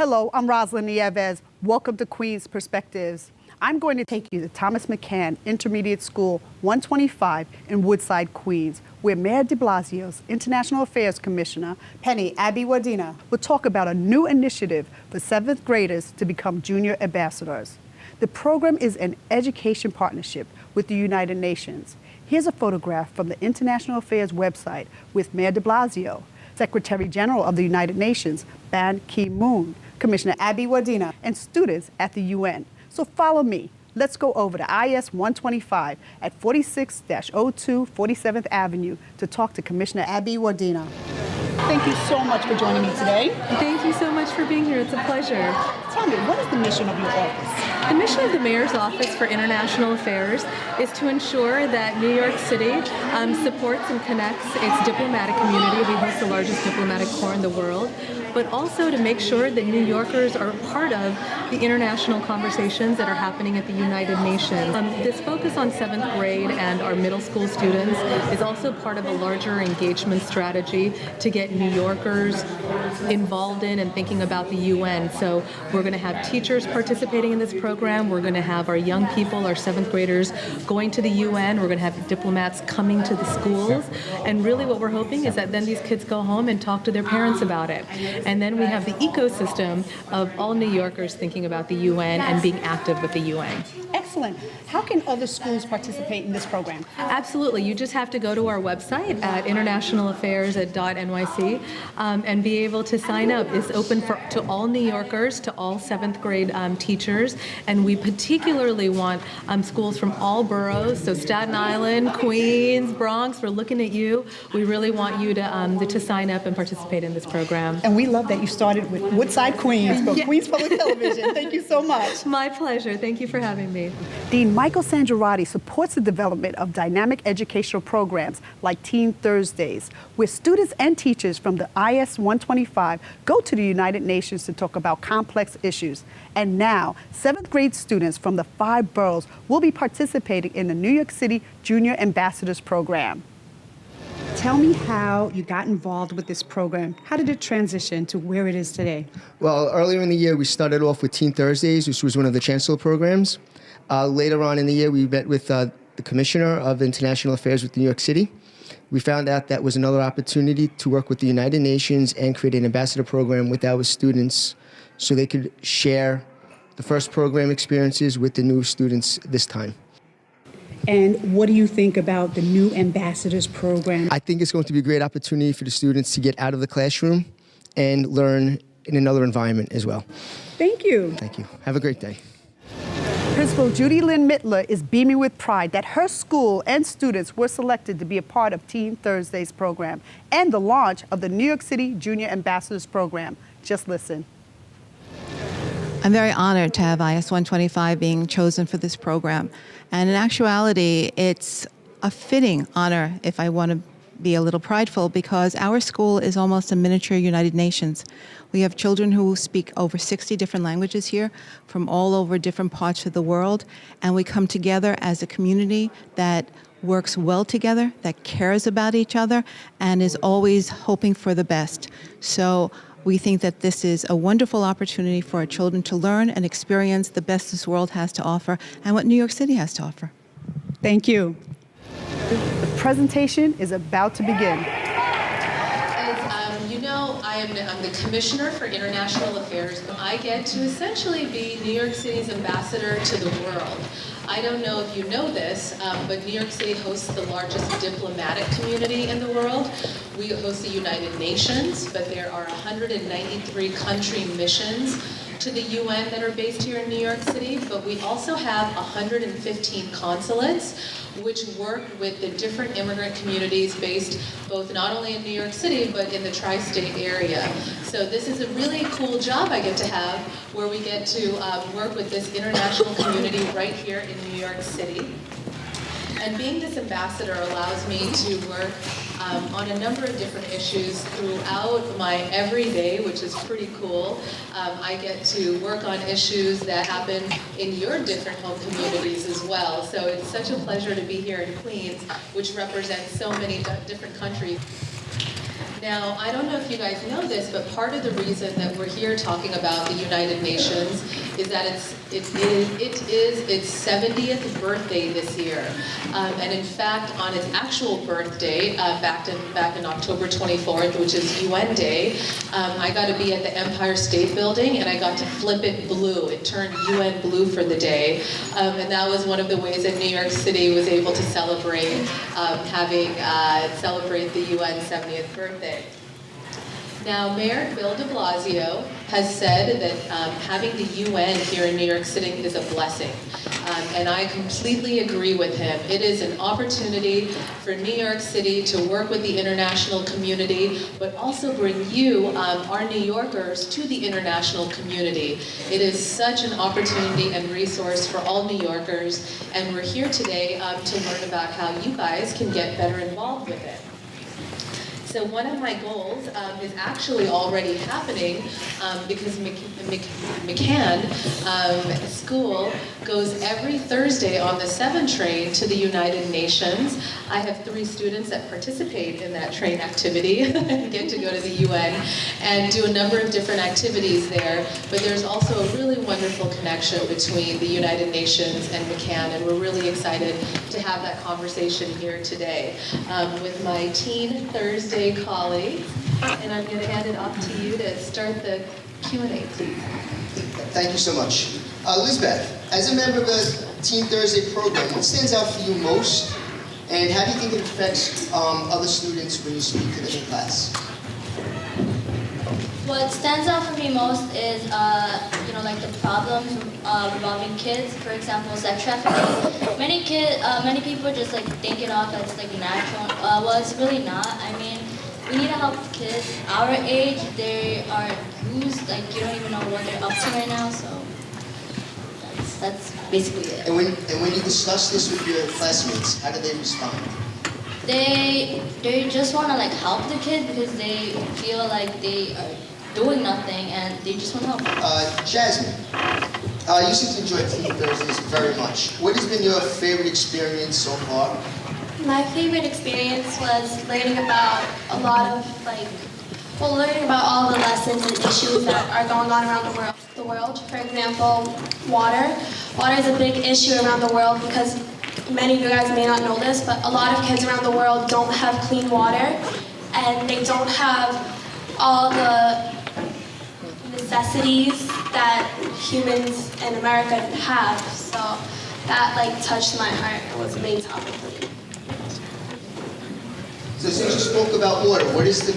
Hello, I'm Rosalind Nieves. Welcome to Queens Perspectives. I'm going to take you to Thomas McCann Intermediate School 125 in Woodside, Queens, where Mayor de Blasio's International Affairs Commissioner, Penny Abeywardena, will talk about a new initiative for 7th graders to become junior ambassadors. The program is an education partnership with the United Nations. Here's a photograph from the International Affairs website with Mayor de Blasio, Secretary General of the United Nations, Ban Ki-moon, Commissioner Abeywardena, and students at the UN. So follow me. Let's go over to IS 125 at 46-02 47th Avenue to talk to Commissioner Abeywardena. Thank you so much for joining me today. Thank you so much for being here. It's a pleasure. Tell me, what is the mission of your office? The mission of the Mayor's Office for International Affairs is to ensure that New York City supports and connects its diplomatic community. We host the largest diplomatic corps in the world, but also to make sure that New Yorkers are part of the international conversations that are happening at the United Nations. This focus on 7th grade and our middle school students is also part of a larger engagement strategy to get New Yorkers involved in and thinking about the UN. So we're going to have teachers participating in this program. We're going to have our young people, our 7th graders, going to the UN. We're going to have diplomats coming to the schools. And really what we're hoping is that then these kids go home and talk to their parents about it. And then we have the ecosystem of all New Yorkers thinking about the UN and being active with the UN. Excellent. How can other schools participate in this program? Absolutely. You just have to go to our website at internationalaffairs.nyc and be able to sign up. It's open to all New Yorkers, to all 7th grade teachers, and we particularly want schools from all boroughs, so Staten Island, Queens, Bronx, we're looking at you. We really want you to sign up and participate in this program. And we love that you started with Woodside, Queens, for Queens Public Television. Thank you so much. My pleasure. Thank you for having me. Dean Michael Sangirotti supports the development of dynamic educational programs like Teen Thursdays, where students and teachers from the IS 125 go to the United Nations to talk about complex issues. And now, 7th grade students from the 5 boroughs will be participating in the New York City Junior Ambassadors Program. Tell me how you got involved with this program. How did it transition to where it is today? Well, earlier in the year, we started off with Teen Thursdays, which was one of the Chancellor programs. Later on in the year, we met with the Commissioner of International Affairs with New York City. We found out that was another opportunity to work with the United Nations and create an ambassador program with our students so they could share the first program experiences with the new students this time. And what do you think about the new ambassadors program? I think it's going to be a great opportunity for the students to get out of the classroom and learn in another environment as well. Thank you. Thank you. Have a great day. Principal Judy Lynn Mittler is beaming with pride that her school and students were selected to be a part of Teen Thursdays program and the launch of the New York City Junior Ambassadors Program. Just listen. I'm very honored to have IS 125 being chosen for this program. And in actuality, it's a fitting honor, if I want to be a little prideful, because our school is almost a miniature United Nations. We have children who speak over 60 different languages here from all over different parts of the world, and we come together as a community that works well together, that cares about each other, and is always hoping for the best. So we think that this is a wonderful opportunity for our children to learn and experience the best this world has to offer and what New York City has to offer. Thank you. The presentation is about to begin. As you know, I'm the Commissioner for International Affairs. I get to essentially be New York City's ambassador to the world. I don't know if you know this, but New York City hosts the largest diplomatic community in the world. We host the United Nations, but there are 193 country missions to the UN that are based here in New York City, but we also have 115 consulates which work with the different immigrant communities based both not only in New York City, but in the tri-state area. So this is a really cool job I get to have, where we get to work with this international community right here in New York City. And being this ambassador allows me to work on a number of different issues throughout my everyday, which is pretty cool. I get to work on issues that happen in your different home communities as well. So it's such a pleasure to be here in Queens, which represents so many different countries. Now, I don't know if you guys know this, but part of the reason that we're here talking about the United Nations is that it is its 70th birthday this year. And in fact, on its actual birthday, back in October 24th, which is UN Day, I got to be at the Empire State Building and I got to flip it blue. It turned UN blue for the day. And that was one of the ways that New York City was able to celebrate celebrate the UN 70th birthday. Now, Mayor Bill de Blasio has said that having the UN here in New York City is a blessing. And I completely agree with him. It is an opportunity for New York City to work with the international community, but also bring you, our New Yorkers, to the international community. It is such an opportunity and resource for all New Yorkers, and we're here today to learn about how you guys can get better involved with it. So one of my goals is actually already happening because McCann School goes every Thursday on the 7 train to the United Nations. I have 3 students that participate in that train activity and get to go to the UN and do a number of different activities there. But there's also a really wonderful connection between the United Nations and McCann, and we're really excited to have that conversation here today with my Teen Thursday colleagues, and I'm going to hand it off to you to start the Q&A, please. Thank you so much. Lisbeth, as a member of the Teen Thursday program, what stands out for you most, and how do you think it affects other students when you speak to them in class? What stands out for me most is, like the problems involving kids. For example, sex trafficking. Many people just like think it off as like natural. Well, it's really not. I mean, we need to help kids our age. They are used. Like you don't even know what they're up to right now. So that's basically it. And when you discuss this with your classmates, how do they respond? They just want to like help the kid because they feel like they are doing nothing and they just want to help. Jasmine, you seem to enjoy Teen Thursdays very much. What has been your favorite experience so far? My favorite experience was learning about learning about all the lessons and issues that are going on around the world. For example, water. Water is a big issue around the world because many of you guys may not know this, but a lot of kids around the world don't have clean water, and they don't have all the necessities that humans in America have. So that touched my heart and was the main topic for me. So since you spoke about water, what is the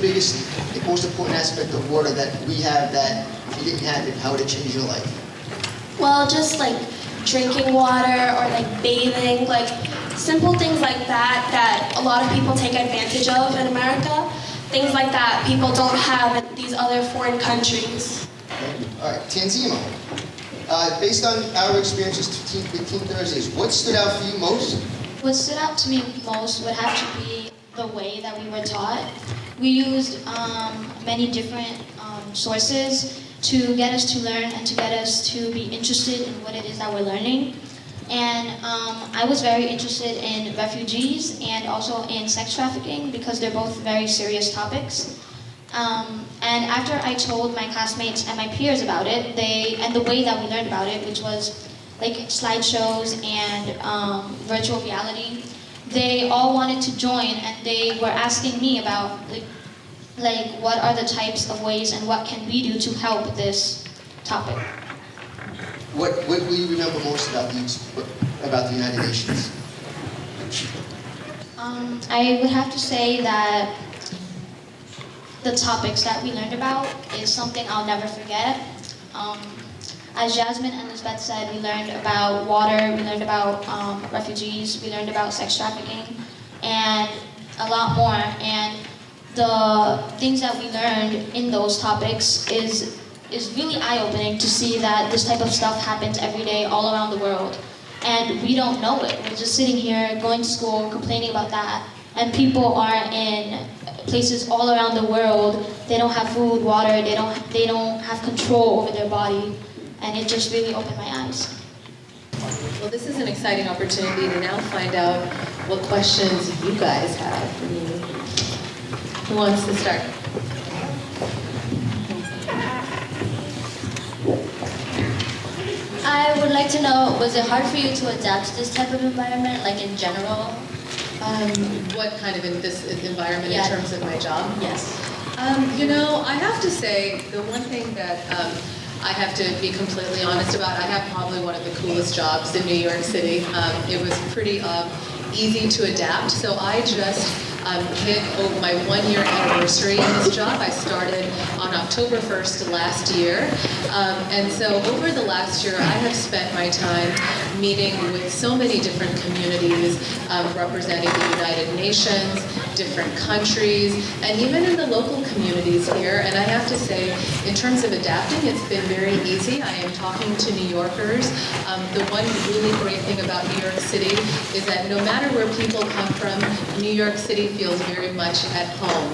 most important aspect of water that we have that if you didn't have it, how would it change your life? Well, just drinking water or bathing, simple things like that a lot of people take advantage of in America. Things like that people don't have in these other foreign countries. All right, Tanzima, based on our experiences with Teen Thursdays, what stood out for you most? What stood out to me most would have to be the way that we were taught. We used many different sources to get us to learn and to get us to be interested in what it is that we're learning. And I was very interested in refugees and also in sex trafficking because they're both very serious topics. And after I told my classmates and my peers about it, and the way that we learned about it, which was slideshows and virtual reality, they all wanted to join, and they were asking me about what are the types of ways and what can we do to help this topic. What will you remember most about the United Nations? I would have to say that the topics that we learned about is something I'll never forget. As Jasmine and Lisbeth said, we learned about water, we learned about refugees, we learned about sex trafficking, and a lot more. And the things that we learned in those topics is really eye-opening to see that this type of stuff happens every day all around the world. And we don't know it. We're just sitting here, going to school, complaining about that. And people are in places all around the world. They don't have food, water, they don't have control over their body. And it just really opened my eyes. Well, this is an exciting opportunity to now find out what questions you guys have for me. Who wants to start? I would like to know, was it hard for you to adapt to this type of environment, like in general? What kind of in this environment Yeah. in terms of my job? Yes. You know, I have to say, the one thing that I have to be completely honest about, I have probably one of the coolest jobs in New York City. It was pretty easy to adapt. So I just hit my 1-year anniversary in this job. I started on October 1st last year. And so over the last year, I have spent my time meeting with so many different communities, representing the United Nations, different countries, and even in the local communities here. And I have to say, in terms of adapting, it's been very easy. I am talking to New Yorkers. The one really great thing about New York City is that no matter where people come from, New York City feels very much at home.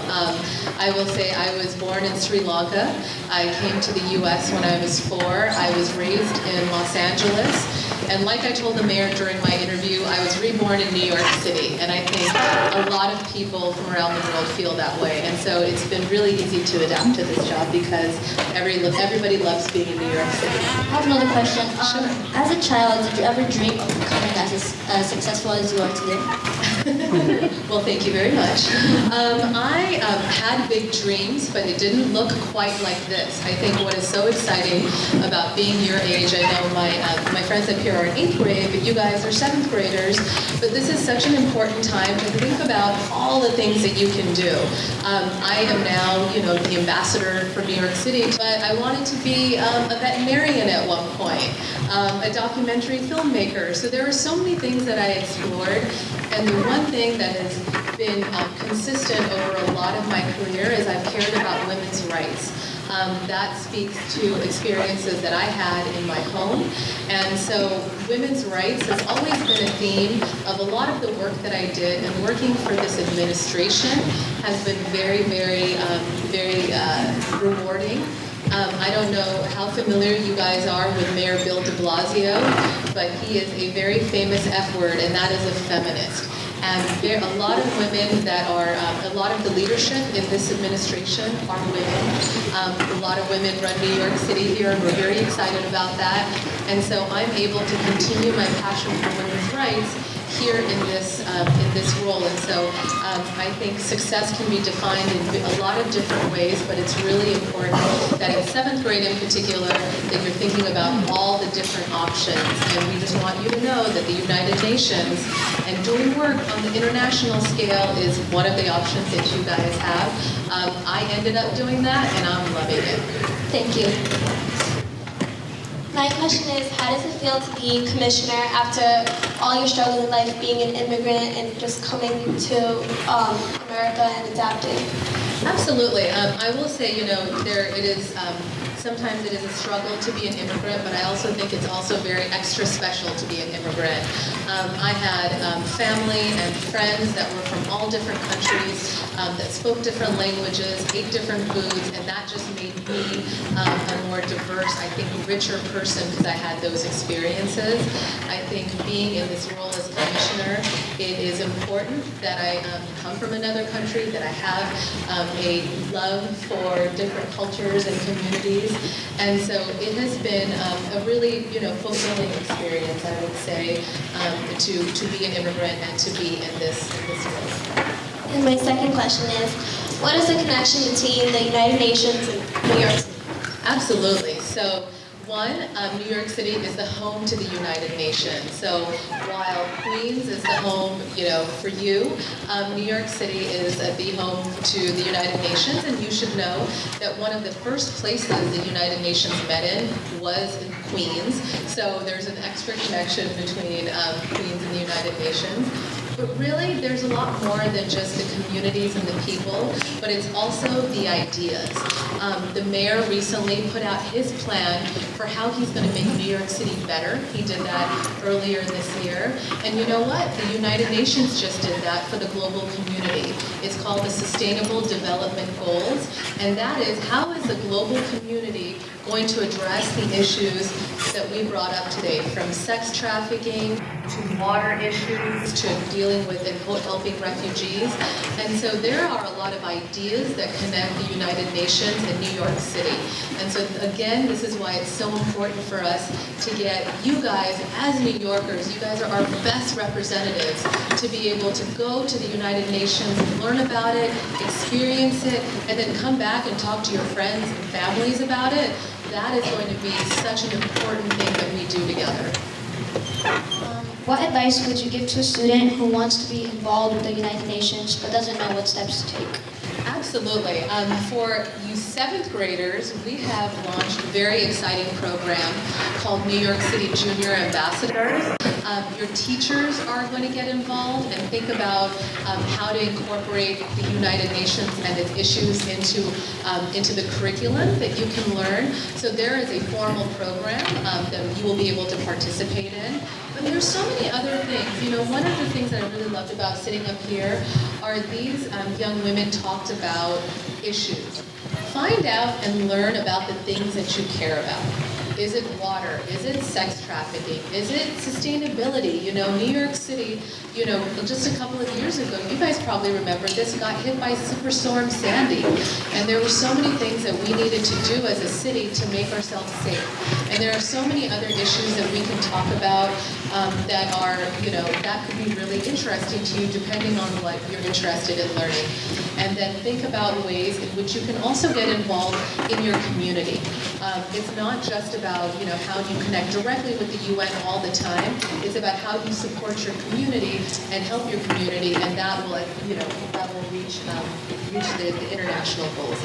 I will say I was born in Sri Lanka. I came to the U.S. when I was 4. I was raised in Los Angeles. And like I told the mayor during my interview, I was reborn in New York City. And I think a lot of people from around the world feel that way. And so it's been really easy to adapt to this job because everybody loves being in New York City. I have another question. Sure. As a child, did you ever dream of becoming as successful as you are today? Well, thank you very much. I had big dreams, but it didn't look quite like this. I think what is so exciting about being your age, I know my friends up here are in 8th grade, but you guys are 7th graders, but this is such an important time to think about all the things that you can do. I am now, you know, the ambassador for New York City, but I wanted to be a veterinarian at one point, a documentary filmmaker. So there are so many things that I explored, and the one thing that has been consistent over a lot of my career is I've cared about women's rights. That speaks to experiences that I had in my home. And so women's rights has always been a theme of a lot of the work that I did, and working for this administration has been very, very, very rewarding. I don't know how familiar you guys are with Mayor Bill de Blasio, but he is a very famous F word, and that is a feminist. And there are a lot of women that are, a lot of the leadership in this administration are women. A lot of women run New York City here, and we're very excited about that. And so I'm able to continue my passion for women's rights here in this role. And so I think success can be defined in a lot of different ways, but it's really important that in 7th grade in particular, that you're thinking about all the different options. And we just want you to know that the United Nations and doing work on the international scale is one of the options that you guys have. I ended up doing that, and I'm loving it. Thank you. My question is, how does it feel to be commissioner after all your struggles in life, being an immigrant and just coming to America and adapting? Absolutely. I will say, you know, it is, sometimes it is a struggle to be an immigrant, but I also think it's also very extra special to be an immigrant. I had family and friends that were from all different countries, that spoke different languages, ate different foods, and that just made me a more diverse, I think, richer person because I had those experiences. I think being in this role as commissioner, it is important that I come from another country, that I have a love for different cultures and communities, and so it has been a really, you know, fulfilling experience, I would say, to be an immigrant and to be in this role. And my second question is, what is the connection between the United Nations and New York City? Absolutely. So, one, New York City is the home to the United Nations. So while Queens is the home, you know, for you, New York City is the home to the United Nations, and you should know that one of the first places the United Nations met in was in Queens. So there's an extra connection between Queens and the United Nations. But really, there's a lot more than just the communities and the people, but it's also the ideas. The mayor recently put out his plan for how he's going to make New York City better. He did that earlier this year. And you know what? The United Nations just did that for the global community. It's called the Sustainable Development Goals. And that is, how is the global community going to address the issues that we brought up today, from sex trafficking to water issues to dealing with and helping refugees. And so there are a lot of ideas that connect the United Nations and New York City. And so again, this is why it's so important for us to get you guys as New Yorkers. You guys are our best representatives to be able to go to the United Nations, learn about it, experience it, and then come back and talk to your friends and families about it. That is going to be such an important thing that we do together. What advice would you give to a student who wants to be involved with the United Nations but doesn't know what steps to take? Absolutely. For you 7th graders, we have launched a very exciting program called New York City Junior Ambassadors. Your teachers are going to get involved and think about how to incorporate the United Nations and its issues into the curriculum that you can learn. So there is a formal program that you will be able to participate in. But there's so many other things. You know, one of the things that I really loved about sitting up here are these young women talked about issues. Find out and learn about the things that you care about. Is it water? Is it sex trafficking? Is it sustainability? You know, New York City, you know, just a couple of years ago, you guys probably remember this, got hit by Superstorm Sandy. And there were so many things that we needed to do as a city to make ourselves safe. And there are so many other issues that we can talk about that are, you know, that could be really interesting to you depending on what you're interested in learning. And then think about ways in which you can also get involved in your community. It's not just about, you know, how you connect directly with the UN all the time. It's about how you support your community and help your community, and that will, you know, that will reach the international goals.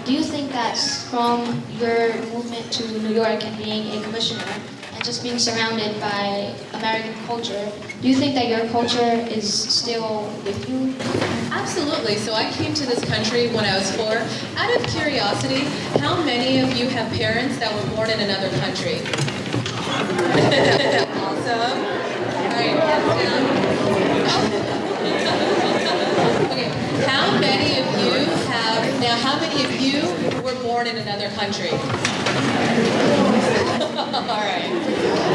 Do you think that from your movement to New York and being a commissioner and just being surrounded by American culture, do you think that your culture is still with you? Absolutely. So I came to this country when I was 4. Out of curiosity, how many of you have parents that were born in another country? Awesome. All right, hands down. Okay, how many of you have, now how many of you were born in another country? All right.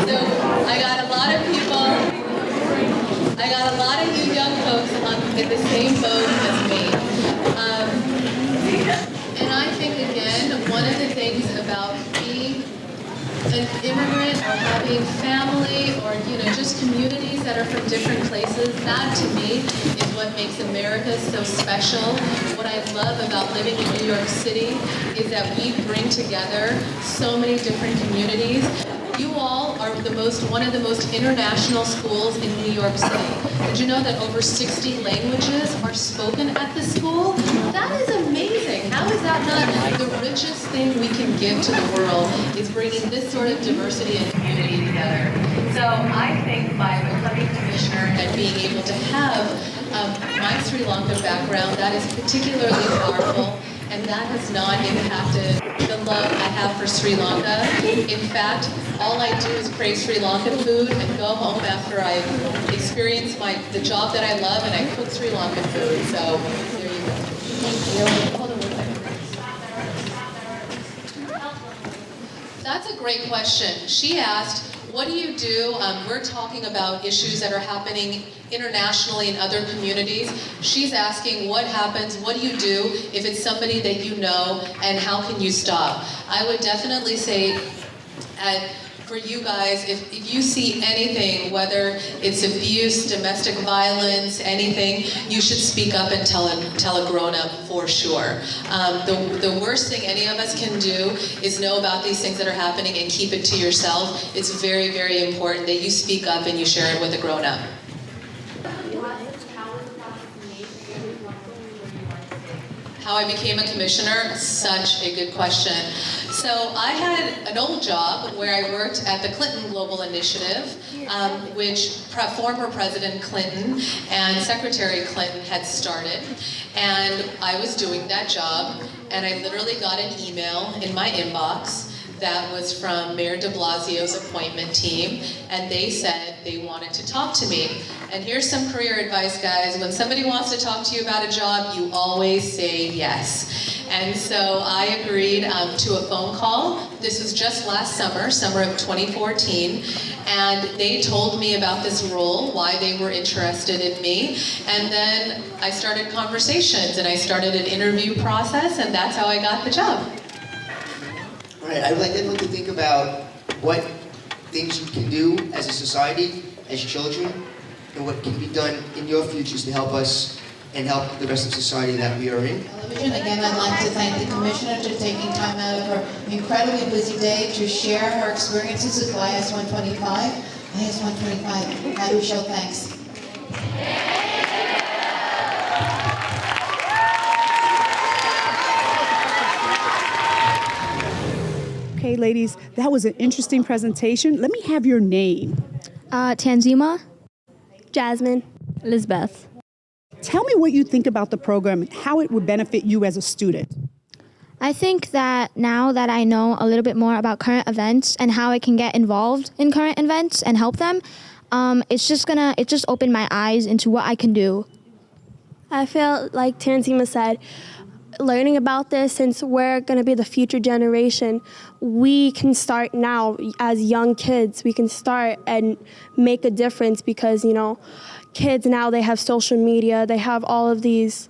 So I got a lot of you young folks in the same boat as me. And I think, again, one of the things about being an immigrant or having family or, you know, just communities that are from different places, that to me is what makes America so special. What I love about living in New York City is that we bring together so many different communities. You all are one of the most international schools in New York City. Did you know that over 60 languages are spoken at the school? That is amazing. How is that not the richest thing we can give to the world, is bringing this sort of diversity and community together. So I think by becoming commissioner and being able to have my Sri Lankan background, that is particularly powerful. And that has not impacted the love I have for Sri Lanka. In fact, all I do is crave Sri Lankan food and go home after I experience the job that I love, and I cook Sri Lankan food. So there you go. Thank you. Hold on one second. That's a great question. She asked, what do you do? We're talking about issues that are happening internationally in other communities. She's asking what happens, what do you do if it's somebody that you know, and how can you stop? I would definitely say, for you guys, if you see anything, whether it's abuse, domestic violence, anything, you should speak up and tell a grown-up for sure. The worst thing any of us can do is know about these things that are happening and keep it to yourself. It's very, very important that you speak up and you share it with a grown-up. How I became a commissioner? Such a good question. So I had an old job where I worked at the Clinton Global Initiative, which former President Clinton and Secretary Clinton had started. And I was doing that job, and I literally got an email in my inbox that was from Mayor de Blasio's appointment team, and they said they wanted to talk to me. And here's some career advice, guys. When somebody wants to talk to you about a job, you always say yes. And so I agreed to a phone call. This was just last summer of 2014, and they told me about this role, why they were interested in me, and then I started conversations and I started an interview process, and that's how I got the job. All right, I would like everyone to think about what things you can do as a society, as children, and what can be done in your futures to help us and help the rest of society that we are in. Television. Again, I'd like to thank the Commissioner for taking time out of her incredibly busy day to share her experiences with IS 125. IS 125, how do we show thanks? Okay, ladies, that was an interesting presentation. Let me have your name. Tanzima. Jasmine. Elizabeth. Tell me what you think about the program and how it would benefit you as a student. I think that now that I know a little bit more about current events and how I can get involved in current events and help them, it just opened my eyes into what I can do. I feel like Tanzima said, learning about this, since we're going to be the future generation, we can start now as young kids. We can start and make a difference because, you know, kids now, they have social media, they have all of this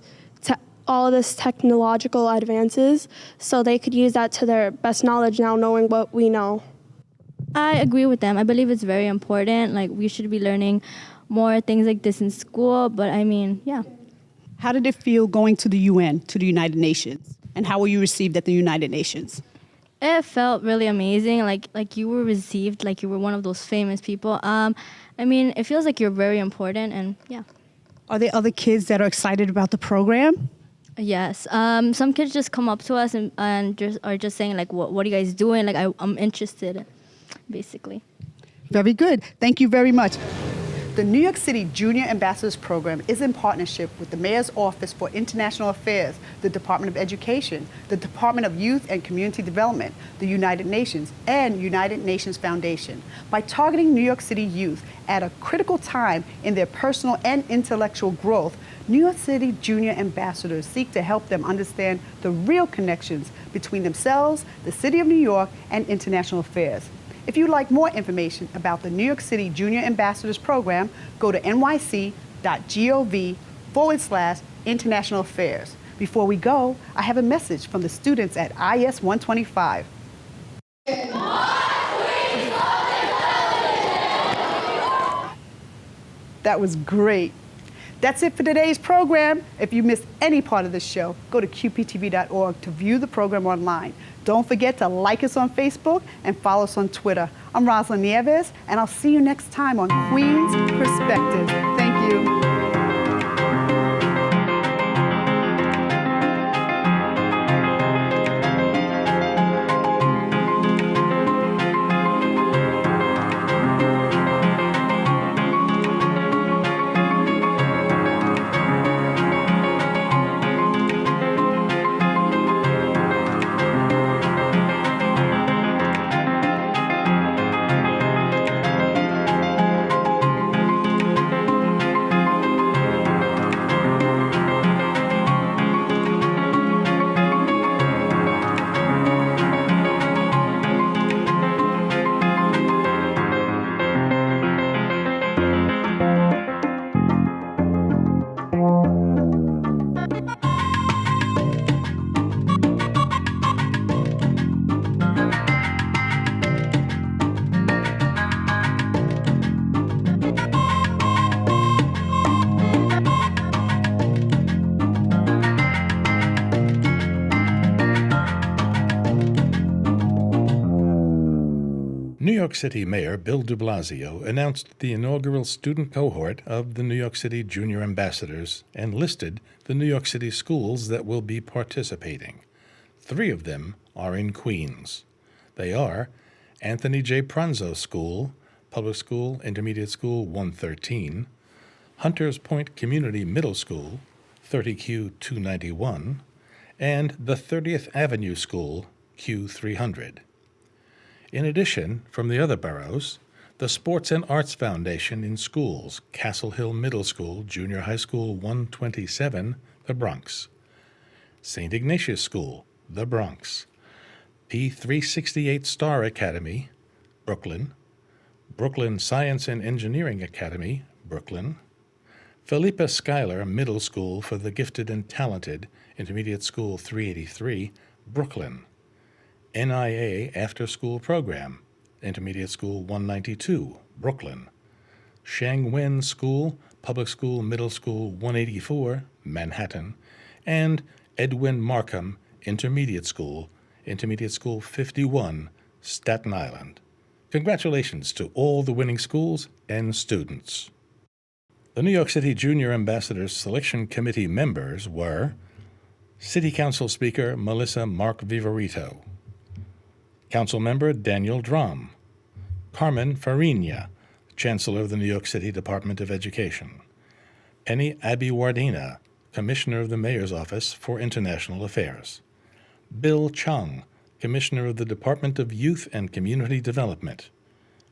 technological advances, so they could use that to their best knowledge now, knowing what we know. I agree with them. I believe it's very important. Like, we should be learning more things like this in school, but I mean, yeah. How did it feel going to the UN, to the United Nations? And how were you received at the United Nations? It felt really amazing. Like you were received, like you were one of those famous people. I mean, it feels like you're very important, and yeah. Are there other kids that are excited about the program? Yes. Some kids just come up to us and just are just saying, like, what are you guys doing? Like, I'm interested, basically. Very good. Thank you very much. The New York City Junior Ambassadors Program is in partnership with the Mayor's Office for International Affairs, the Department of Education, the Department of Youth and Community Development, the United Nations, and United Nations Foundation. By targeting New York City youth at a critical time in their personal and intellectual growth, New York City Junior Ambassadors seek to help them understand the real connections between themselves, the City of New York, and international affairs. If you'd like more information about the New York City Junior Ambassadors Program, go to nyc.gov/international affairs. Before we go, I have a message from the students at IS 125. That was great. That's it for today's program. If you missed any part of this show, go to qptv.org to view the program online. Don't forget to like us on Facebook and follow us on Twitter. I'm Rosalind Nieves, and I'll see you next time on Queen's Perspective. Thank you. New York City Mayor Bill de Blasio announced the inaugural student cohort of the New York City Junior Ambassadors and listed the New York City schools that will be participating. 3 of them are in Queens. They are Anthony J. Pranzo School, Public School, Intermediate School 113, Hunters Point Community Middle School, 30Q 291, and the 30th Avenue School, Q300. In addition, from the other boroughs, the Sports and Arts Foundation in schools, Castle Hill Middle School, Junior High School 127, the Bronx. St. Ignatius School, the Bronx. P368 Star Academy, Brooklyn. Brooklyn Science and Engineering Academy, Brooklyn. Philippa Schuyler Middle School for the Gifted and Talented, Intermediate School 383, Brooklyn. NIA After School Program, Intermediate School 192, Brooklyn. Shangwen School, Public School Middle School 184, Manhattan. And Edwin Markham Intermediate School 51, Staten Island. Congratulations to all the winning schools and students. The New York City Junior Ambassadors Selection Committee members were City Council Speaker Melissa Mark Viverito, Council Member Daniel Drum, Carmen Farina, Chancellor of the New York City Department of Education, Penny Abeywardena, Commissioner of the Mayor's Office for International Affairs, Bill Chung, Commissioner of the Department of Youth and Community Development,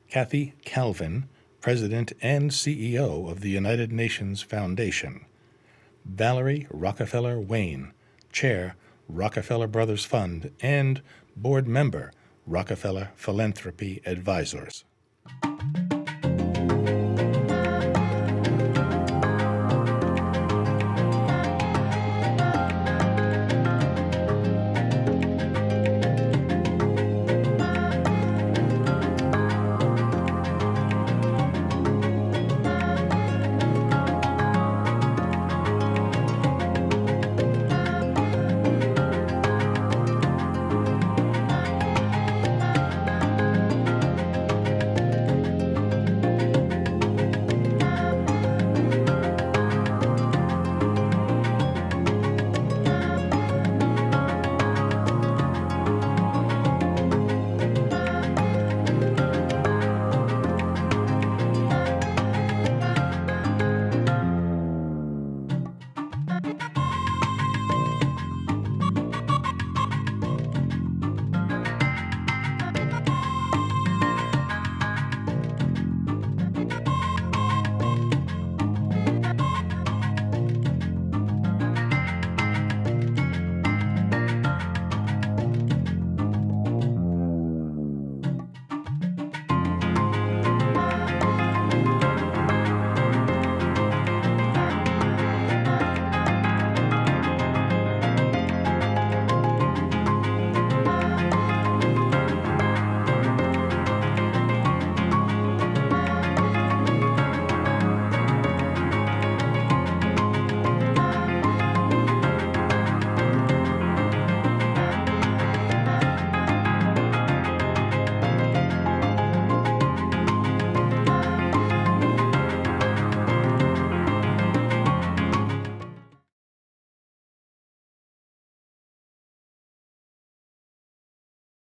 Kathy Calvin, President and CEO of the United Nations Foundation, Valerie Rockefeller Wayne, Chair, Rockefeller Brothers Fund, and Board Member, Rockefeller Philanthropy Advisors.